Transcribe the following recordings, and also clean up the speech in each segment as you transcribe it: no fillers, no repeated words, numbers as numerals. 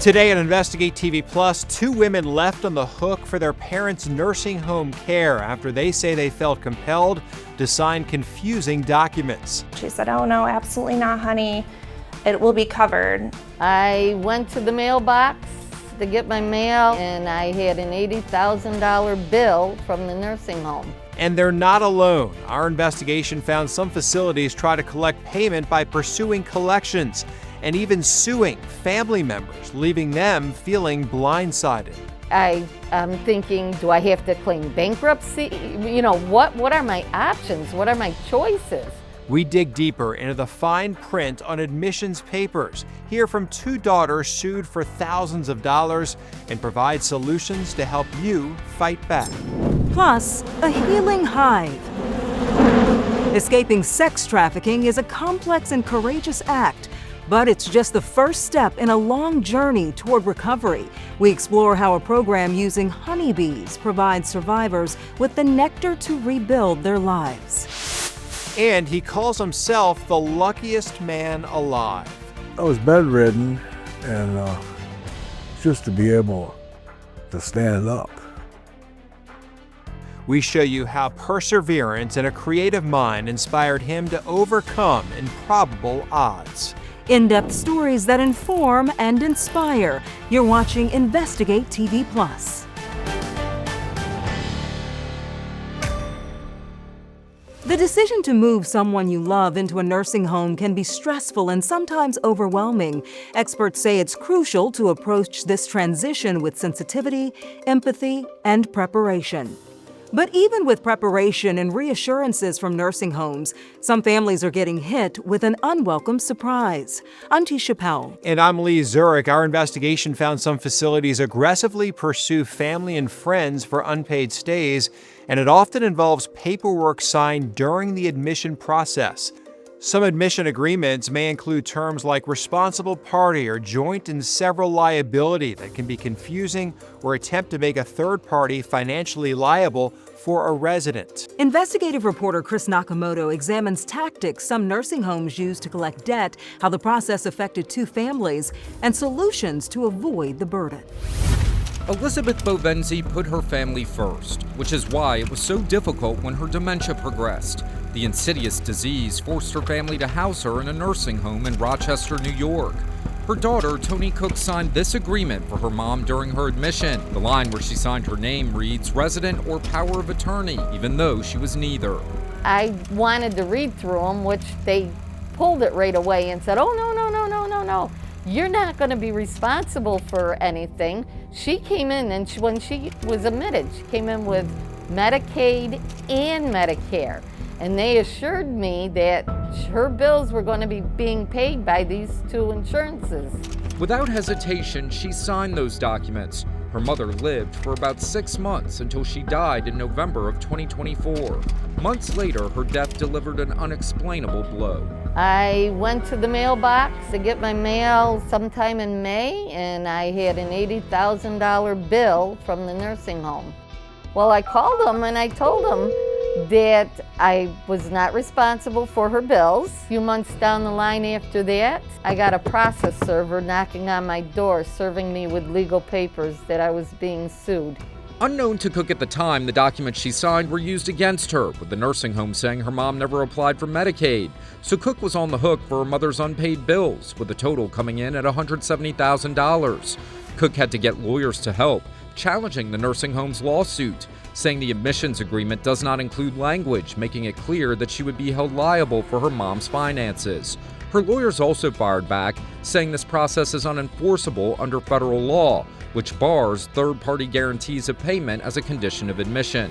Today on Investigate TV Plus, 2 women left on the hook for their parents' nursing home care after they say they felt compelled to sign confusing documents. She said, "Oh no, absolutely not, honey. It will be covered." I went to the mailbox to get my mail, and I had an $80,000 bill from the nursing home. And they're not alone. Our investigation found some facilities try to collect payment by pursuing collections and even suing family members, leaving them feeling blindsided. I'm thinking, do I have to claim bankruptcy? What are my options? What are my choices? We dig deeper into the fine print on admissions papers, hear from 2 daughters sued for thousands of dollars, and provide solutions to help you fight back. Plus, a healing hive. Escaping sex trafficking is a complex and courageous act, but it's just the first step in a long journey toward recovery. We explore how a program using honeybees provides survivors with the nectar to rebuild their lives. And he calls himself the luckiest man alive. I was bedridden, and just to be able to stand up. We show you how perseverance and a creative mind inspired him to overcome improbable odds. In-depth stories that inform and inspire. You're watching Investigate TV Plus. The decision to move someone you love into a nursing home can be stressful and sometimes overwhelming. Experts say it's crucial to approach this transition with sensitivity, empathy, and preparation. But even with preparation and reassurances from nursing homes, some families are getting hit with an unwelcome surprise. I'm Tisha Powell. And I'm Lee Zurich. Our investigation found some facilities aggressively pursue family and friends for unpaid stays, and it often involves paperwork signed during the admission process. Some admission agreements may include terms like responsible party or joint and several liability that can be confusing or attempt to make a third party financially liable for a resident. Investigative reporter Chris Nakamoto examines tactics some nursing homes use to collect debt, how the process affected 2 families, and solutions to avoid the burden. Elizabeth Bovenzi put her family first, which is why it was so difficult when her dementia progressed. The insidious disease forced her family to house her in a nursing home in Rochester, New York. Her daughter, Toni Cook, signed this agreement for her mom during her admission. The line where she signed her name reads resident or power of attorney, even though she was neither. I wanted to read through them, which they pulled it right away and said, "Oh, no. You're not going to be responsible for anything." She came in, and when she was admitted, she came in with Medicaid and Medicare. And they assured me that her bills were going to be being paid by these 2 insurances. Without hesitation, she signed those documents. Her mother lived for about 6 months until she died in November of 2024. Months later, her death delivered an unexplainable blow. I went to the mailbox to get my mail sometime in May, and I had an $80,000 bill from the nursing home. Well, I called them and I told them that I was not responsible for her bills. A few months down the line after that, I got a process server knocking on my door, serving me with legal papers that I was being sued. Unknown to Cook at the time, the documents she signed were used against her, with the nursing home saying her mom never applied for Medicaid. So Cook was on the hook for her mother's unpaid bills, with the total coming in at $170,000. Cook had to get lawyers to help, challenging the nursing home's lawsuit, saying the admissions agreement does not include language making it clear that she would be held liable for her mom's finances. Her lawyers also fired back, saying this process is unenforceable under federal law, which bars third-party guarantees of payment as a condition of admission.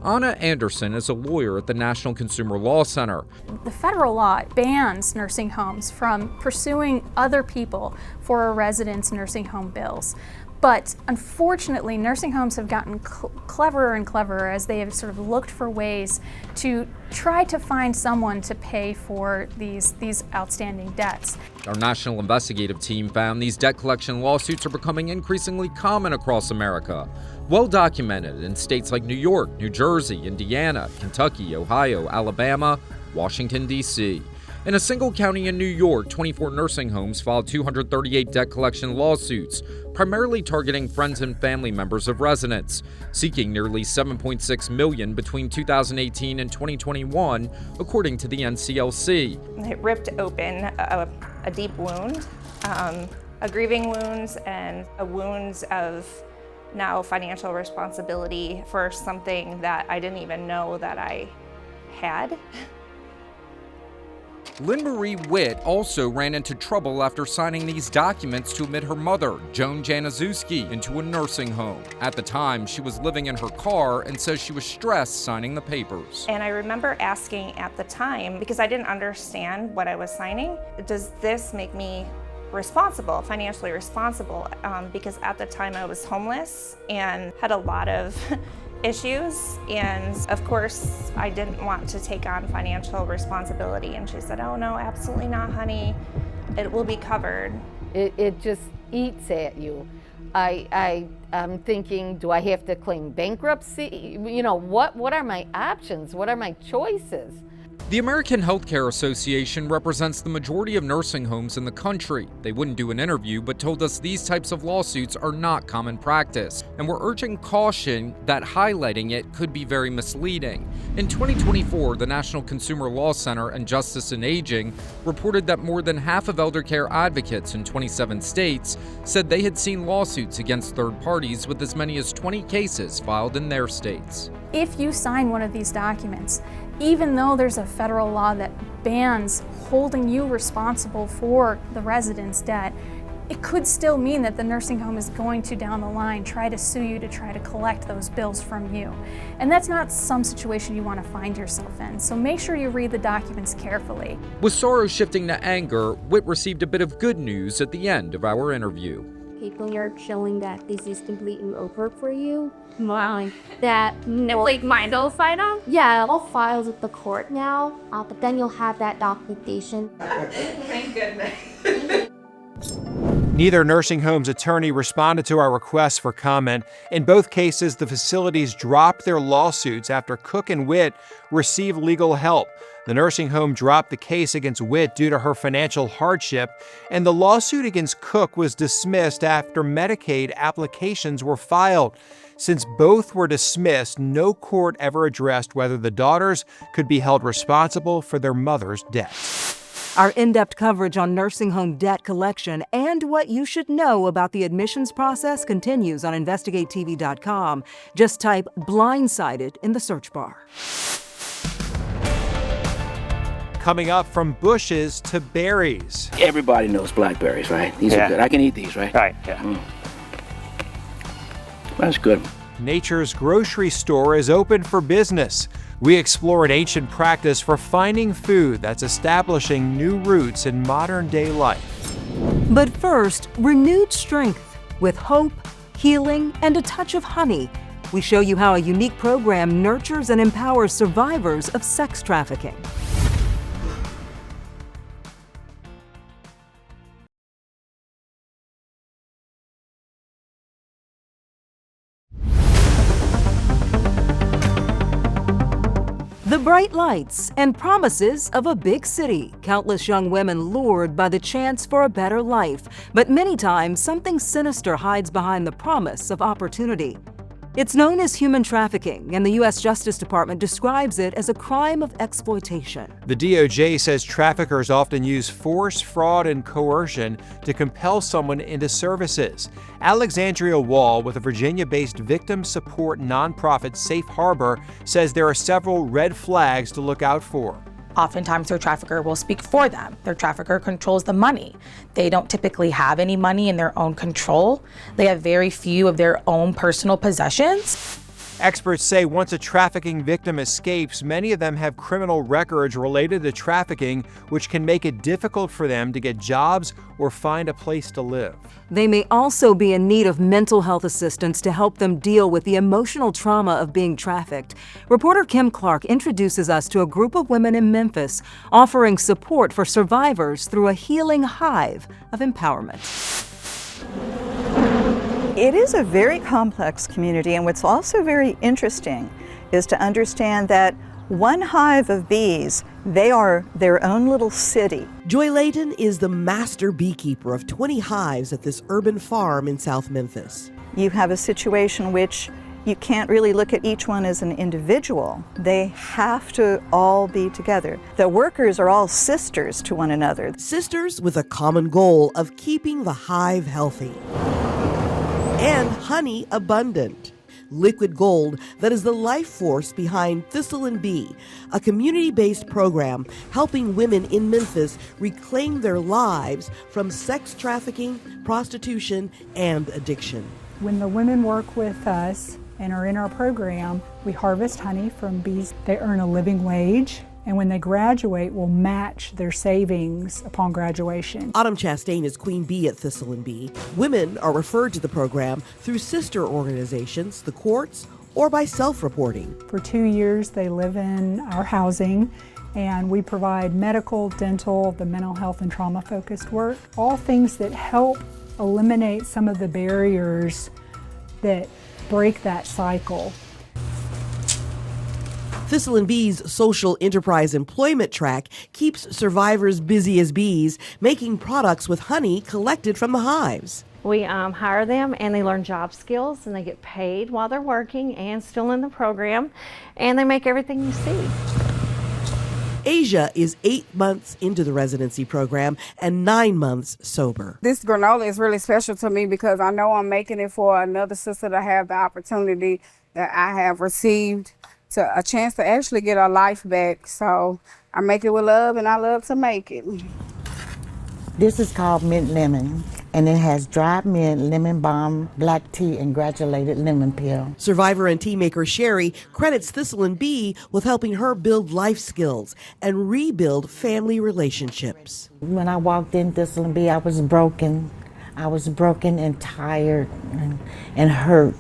Anna Anderson is a lawyer at the National Consumer Law Center. The federal law bans nursing homes from pursuing other people for a resident's nursing home bills. But unfortunately, nursing homes have gotten cleverer and cleverer as they have sort of looked for ways to try to find someone to pay for these outstanding debts. Our national investigative team found these debt collection lawsuits are becoming increasingly common across America. Well documented in states like New York, New Jersey, Indiana, Kentucky, Ohio, Alabama, Washington, D.C. In a single county in New York, 24 nursing homes filed 238 debt collection lawsuits, primarily targeting friends and family members of residents, seeking nearly $7.6 million between 2018 and 2021, according to the NCLC. It ripped open a deep wound, a grieving wound, and a wound of now financial responsibility for something that I didn't even know that I had. Lynn Marie Witt also ran into trouble after signing these documents to admit her mother, Joan Januszewski, into a nursing home. At the time, she was living in her car and says she was stressed signing the papers. And I remember asking at the time, because I didn't understand what I was signing, does this make me responsible, financially responsible? Because at the time I was homeless and had a lot of issues, and of course I didn't want to take on financial responsibility. And she said, "Oh no, absolutely not, honey. It will be covered." It just eats at you. I'm thinking, do I have to claim bankruptcy? You know, what are my options? What are my choices? The American Healthcare Association represents the majority of nursing homes in the country. They wouldn't do an interview, but told us these types of lawsuits are not common practice, and we're urging caution that highlighting it could be very misleading. In 2024, the National Consumer Law Center and Justice and Aging reported that more than half of elder care advocates in 27 states said they had seen lawsuits against third parties, with as many as 20 cases filed in their states. If you sign one of these documents, even though there's a federal law that bans holding you responsible for the resident's debt, it could still mean that the nursing home is going to, down the line, try to sue you to try to collect those bills from you. And that's not some situation you want to find yourself in. So make sure you read the documents carefully. With sorrow shifting to anger, Witt received a bit of good news at the end of our interview. People are showing that this is completely over for you. Wow. That no, Like mine will fight on? yeah, all files at the court now, but then you'll have that documentation. Thank goodness. Neither nursing home's attorney responded to our requests for comment. In both cases, the facilities dropped their lawsuits after Cook and Witt received legal help. The nursing home dropped the case against Witt due to her financial hardship, and the lawsuit against Cook was dismissed after Medicaid applications were filed. Since both were dismissed, no court ever addressed whether the daughters could be held responsible for their mother's death. Our in-depth coverage on nursing home debt collection and what you should know about the admissions process continues on InvestigateTV.com. Just type "blindsided" in the search bar. Coming up, from bushes to berries. Everybody knows blackberries, right? These are good. I can eat these, right? Right, yeah. That's good. Nature's grocery store is open for business. We explore an ancient practice for finding food that's establishing new roots in modern-day life. But first, renewed strength with hope, healing, and a touch of honey. We show you how a unique program nurtures and empowers survivors of sex trafficking. The bright lights and promises of a big city. Countless young women lured by the chance for a better life, but many times something sinister hides behind the promise of opportunity. It's known as human trafficking, and the U.S. Justice Department describes it as a crime of exploitation. The DOJ says traffickers often use force, fraud, and coercion to compel someone into services. Alexandria Wall, with a Virginia-based victim support nonprofit Safe Harbor, says there are several red flags to look out for. Oftentimes their trafficker will speak for them. Their trafficker controls the money. They don't typically have any money in their own control. They have very few of their own personal possessions. Experts say once a trafficking victim escapes, many of them have criminal records related to trafficking, which can make it difficult for them to get jobs or find a place to live. They may also be in need of mental health assistance to help them deal with the emotional trauma of being trafficked. Reporter Kim Clark introduces us to a group of women in Memphis offering support for survivors through a healing hive of empowerment. It is a very complex community, and what's also very interesting is to understand that One hive of bees, they are their own little city. Joy Layton is the master beekeeper of 20 hives at this urban farm in South Memphis. You have a situation which you can't really look at each one as an individual. They have to all be together. The workers are all sisters to one another. Sisters with a common goal of keeping the hive healthy and honey abundant. Liquid gold that is the life force behind Thistle and Bee, a community-based program helping women in Memphis reclaim their lives from sex trafficking, prostitution, and addiction. When the women work with us and are in our program, we harvest honey from bees. They earn a living wage, and when they graduate, we'll match their savings upon graduation. Autumn Chastain is Queen Bee at Thistle and Bee. Women are referred to the program through sister organizations, the courts, or by self-reporting. For 2 years, they live in our housing, and we provide medical, dental, the mental health and trauma-focused work, all things that help eliminate some of the barriers that break that cycle. Thistle and Bee's social enterprise employment track keeps survivors busy as bees, making products with honey collected from the hives. We hire them and they learn job skills and they get paid while they're working and still in the program, and they make everything you see. Asia is 8 months into the residency program and 9 months sober. This granola is really special to me because I know I'm making it for another sister to have the opportunity that I have received, to a chance to actually get her life back. So I make it with love, and I love to make it. This is called mint lemon, and it has dried mint, lemon balm, black tea, and granulated lemon peel. Survivor and tea maker Sherry credits Thistle and Bee with helping her build life skills and rebuild family relationships. When I walked in Thistle and Bee, I was broken. I was broken and tired and hurt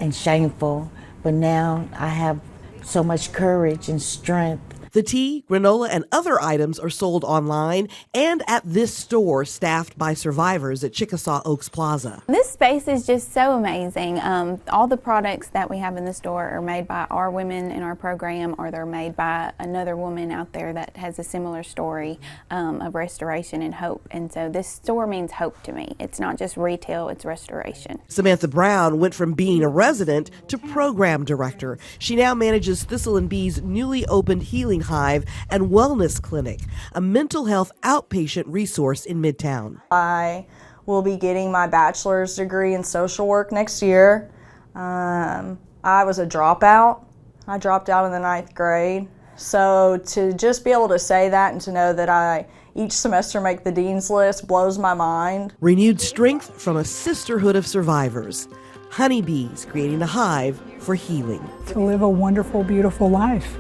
and shameful. But now I have so much courage and strength. The tea, granola, and other items are sold online and at this store staffed by survivors at Chickasaw Oaks Plaza. This space is just so amazing. All the products that we have in the store are made by our women in our program, or they're made by another woman out there that has a similar story of restoration and hope. And so this store means hope to me. It's not just retail, it's restoration. Samantha Brown went from being a resident to program director. She now manages Thistle and Bee's newly opened Healing Hive and Wellness Clinic, a mental health outpatient resource in Midtown. I will be getting my bachelor's degree in social work next year. I was a dropout. I dropped out in the 9th grade. So to just be able to say that and to know that I each semester make the dean's list blows my mind. Renewed strength from a sisterhood of survivors. Honeybees creating a hive for healing. To live a wonderful, beautiful life.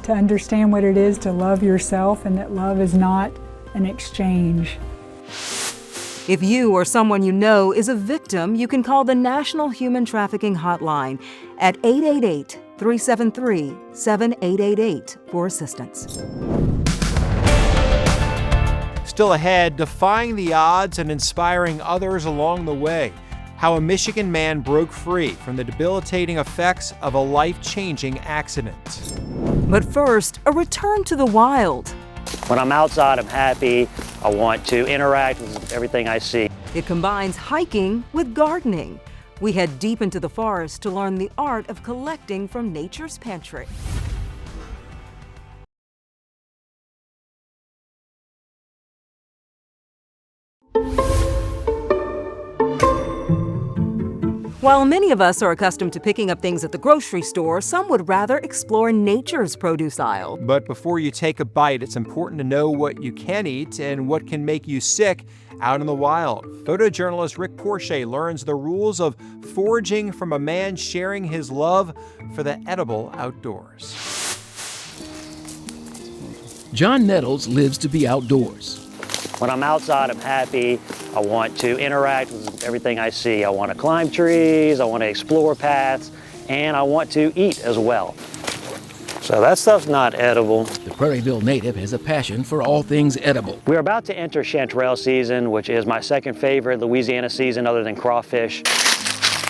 To understand what it is to love yourself, and that love is not an exchange. If you or someone you know is a victim, you can call the National Human Trafficking Hotline at 888-373-7888 for assistance. Still ahead, defying the odds and inspiring others along the way. How a Michigan man broke free from the debilitating effects of a life-changing accident. But first, a return to the wild. When I'm outside, I'm happy. I want to interact with everything I see. It combines hiking with gardening. We head deep into the forest to learn the art of collecting from nature's pantry. While many of us are accustomed to picking up things at the grocery store, some would rather explore nature's produce aisle. But before you take a bite, it's important to know what you can eat and what can make you sick out in the wild. Photojournalist Rick Porche learns the rules of foraging from a man sharing his love for the edible outdoors. John Nettles lives to be outdoors. When I'm outside, I'm happy. I want to interact with everything I see. I want to climb trees, I want to explore paths, and I want to eat as well. So that stuff's not edible. The Prairieville native has a passion for all things edible. We're about to enter chanterelle season, which is my second favorite Louisiana season other than crawfish.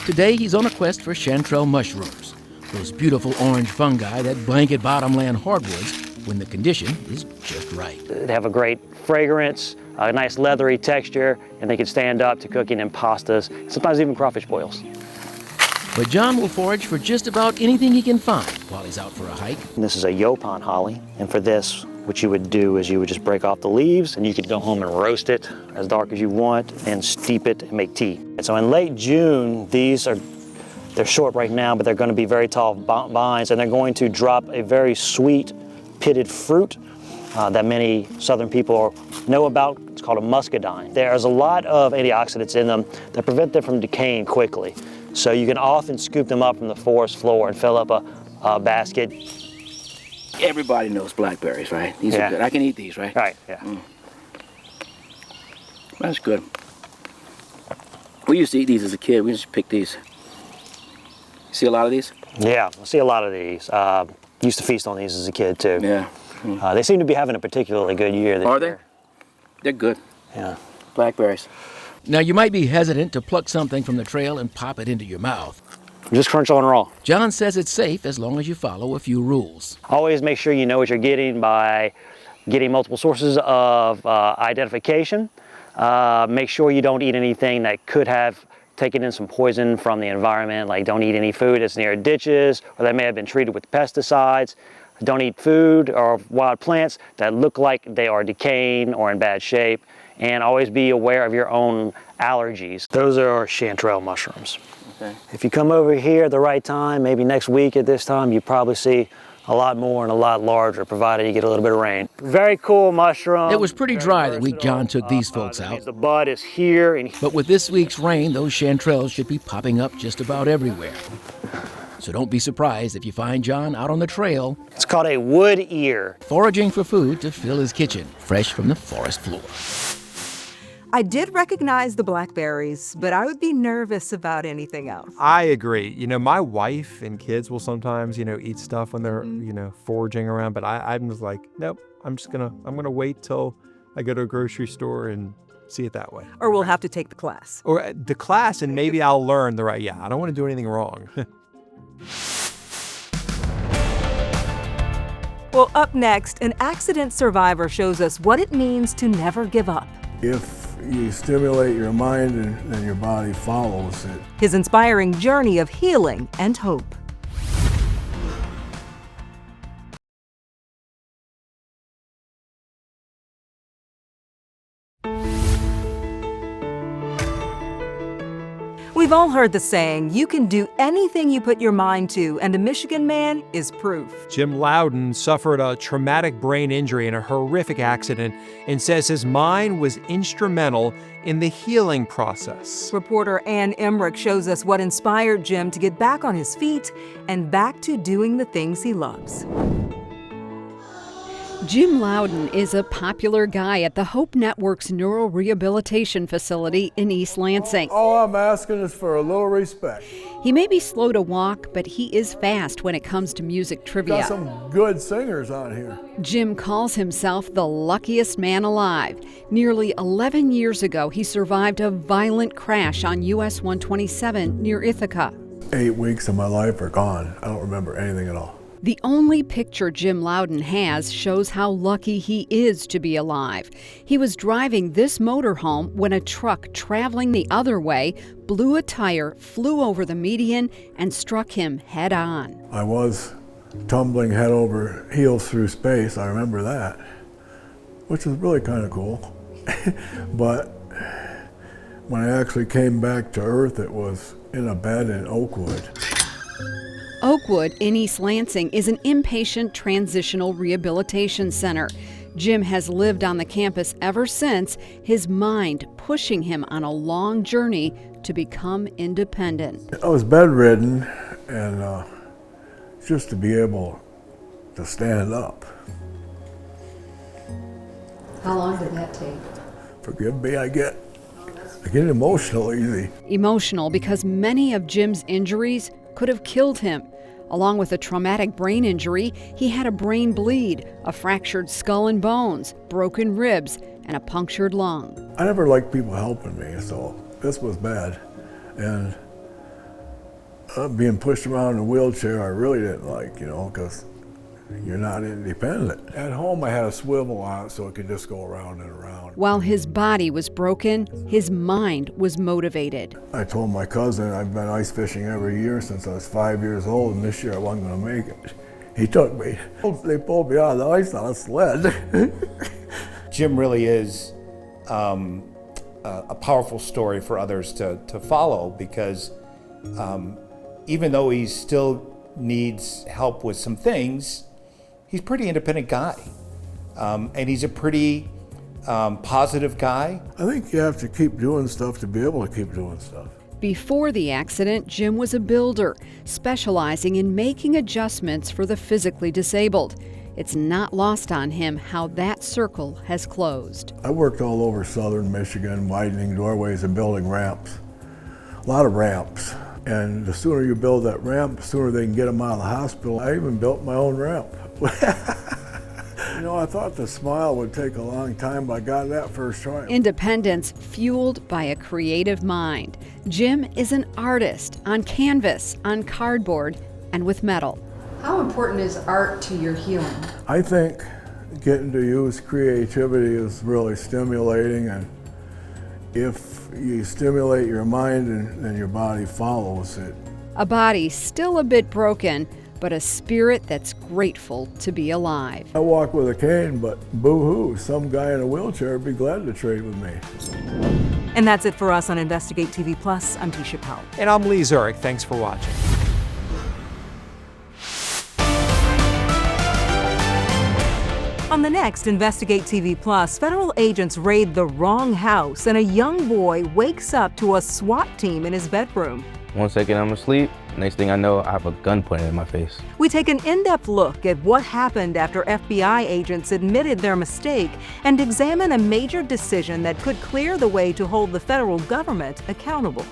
Today he's on a quest for chanterelle mushrooms. Those beautiful orange fungi that blanket bottomland hardwoods when the condition is just right. They have a great fragrance, a nice leathery texture, and they can stand up to cooking in pastas, sometimes even crawfish boils. But John will forage for just about anything he can find while he's out for a hike. And this is a yopon holly, and for this, what you would do is you would just break off the leaves, and you could go home and roast it as dark as you want, and steep it and make tea. And so in late June, they're short right now, but they're going to be very tall vines, and they're going to drop a very sweet, pitted fruit that many southern people know about. It's called a muscadine. There's a lot of antioxidants in them that prevent them from decaying quickly. So you can often scoop them up from the forest floor and fill up a basket. Everybody knows blackberries, right? These are good. I can eat these, right? Right, yeah. That's good. We used to eat these as a kid. We used to pick these. You see a lot of these? Yeah, I see a lot of these. Used to feast on these as a kid, too. Yeah. They seem to be having a particularly good year this year. Are they? They're good. Yeah. Blackberries. Now, you might be hesitant to pluck something from the trail and pop it into your mouth. Just crunch on raw. John says it's safe as long as you follow a few rules. Always make sure you know what you're getting by getting multiple sources of identification. Make sure you don't eat anything that could have taken in some poison from the environment, like don't eat any food that's near ditches or that may have been treated with pesticides. Don't eat food or wild plants that look like they are decaying or in bad shape. And always be aware of your own allergies. Those are chanterelle mushrooms. Okay. If you come over here at the right time, maybe next week at this time, you probably see a lot more and a lot larger, provided you get a little bit of rain. Very cool mushroom. It was pretty dry the week John took these folks out. The bud is here. But with this week's rain, those chanterelles should be popping up just about everywhere. So don't be surprised if you find John out on the trail. It's called a wood ear. Foraging for food to fill his kitchen, fresh from the forest floor. I did recognize the blackberries, but I would be nervous about anything else. I agree. My wife and kids will sometimes, eat stuff when they're, foraging around, but I'm just like, nope, I'm going to wait till I go to a grocery store and see it that way. Or we'll have to take the class. Or the class, and maybe I'll learn I don't want to do anything wrong. Well, up next, an accident survivor shows us what it means to never give up. If you stimulate your mind and then your body follows it. His inspiring journey of healing and hope. We've all heard the saying, you can do anything you put your mind to, and a Michigan man is proof. Jim Loudon suffered a traumatic brain injury in a horrific accident and says his mind was instrumental in the healing process. Reporter Ann Emmerich shows us what inspired Jim to get back on his feet and back to doing the things he loves. Jim Loudon is a popular guy at the Hope Network's neurorehabilitation facility in East Lansing. All I'm asking is for a little respect. He may be slow to walk, but he is fast when it comes to music trivia. Got some good singers on here. Jim calls himself the luckiest man alive. Nearly 11 years ago, he survived a violent crash on US 127 near Ithaca. 8 weeks of my life are gone. I don't remember anything at all. The only picture Jim Loudon has shows how lucky he is to be alive. He was driving this motorhome when a truck traveling the other way blew a tire, flew over the median, and struck him head on. I was tumbling head over heels through space, I remember that, which was really kind of cool. But when I actually came back to Earth, it was in a bed in Oakwood. Oakwood in East Lansing is an inpatient transitional rehabilitation center. Jim has lived on the campus ever since, his mind pushing him on a long journey to become independent. I was bedridden, and just to be able to stand up. How long did that take? Forgive me, I get emotional easy. Emotional because many of Jim's injuries could have killed him. Along with a traumatic brain injury, he had a brain bleed, a fractured skull and bones, broken ribs, and a punctured lung. I never liked people helping me, so this was bad. And being pushed around in a wheelchair I really didn't like, you know, because you're not independent. At home I had a swivel on it so it could just go around and around. While his body was broken, his mind was motivated. I told my cousin I've been ice fishing every year since I was 5 years old, and this year I wasn't going to make it. He took me. They pulled me out of the ice on a sled. Jim really is a powerful story for others to follow, because even though he still needs help with some things, he's a pretty independent guy. And he's a pretty positive guy. I think you have to keep doing stuff to be able to keep doing stuff. Before the accident, Jim was a builder, specializing in making adjustments for the physically disabled. It's not lost on him how that circle has closed. I worked all over southern Michigan, widening doorways and building ramps. A lot of ramps. And the sooner you build that ramp, the sooner they can get them out of the hospital. I even built my own ramp. You know, I thought the smile would take a long time, but I got that first try. Independence fueled by a creative mind. Jim is an artist on canvas, on cardboard, and with metal. How important is art to your healing? I think getting to use creativity is really stimulating, and if you stimulate your mind, then your body follows it. A body still a bit broken, but a spirit that's grateful to be alive. I walk with a cane, but boo-hoo, some guy in a wheelchair would be glad to trade with me. And that's it for us on Investigate TV Plus. I'm Tisha Powell. And I'm Lee Zurich. Thanks for watching. On the next Investigate TV Plus, federal agents raid the wrong house and a young boy wakes up to a SWAT team in his bedroom. 1 second I'm asleep, next thing I know I have a gun pointed at my face. We take an in-depth look at what happened after FBI agents admitted their mistake and examine a major decision that could clear the way to hold the federal government accountable.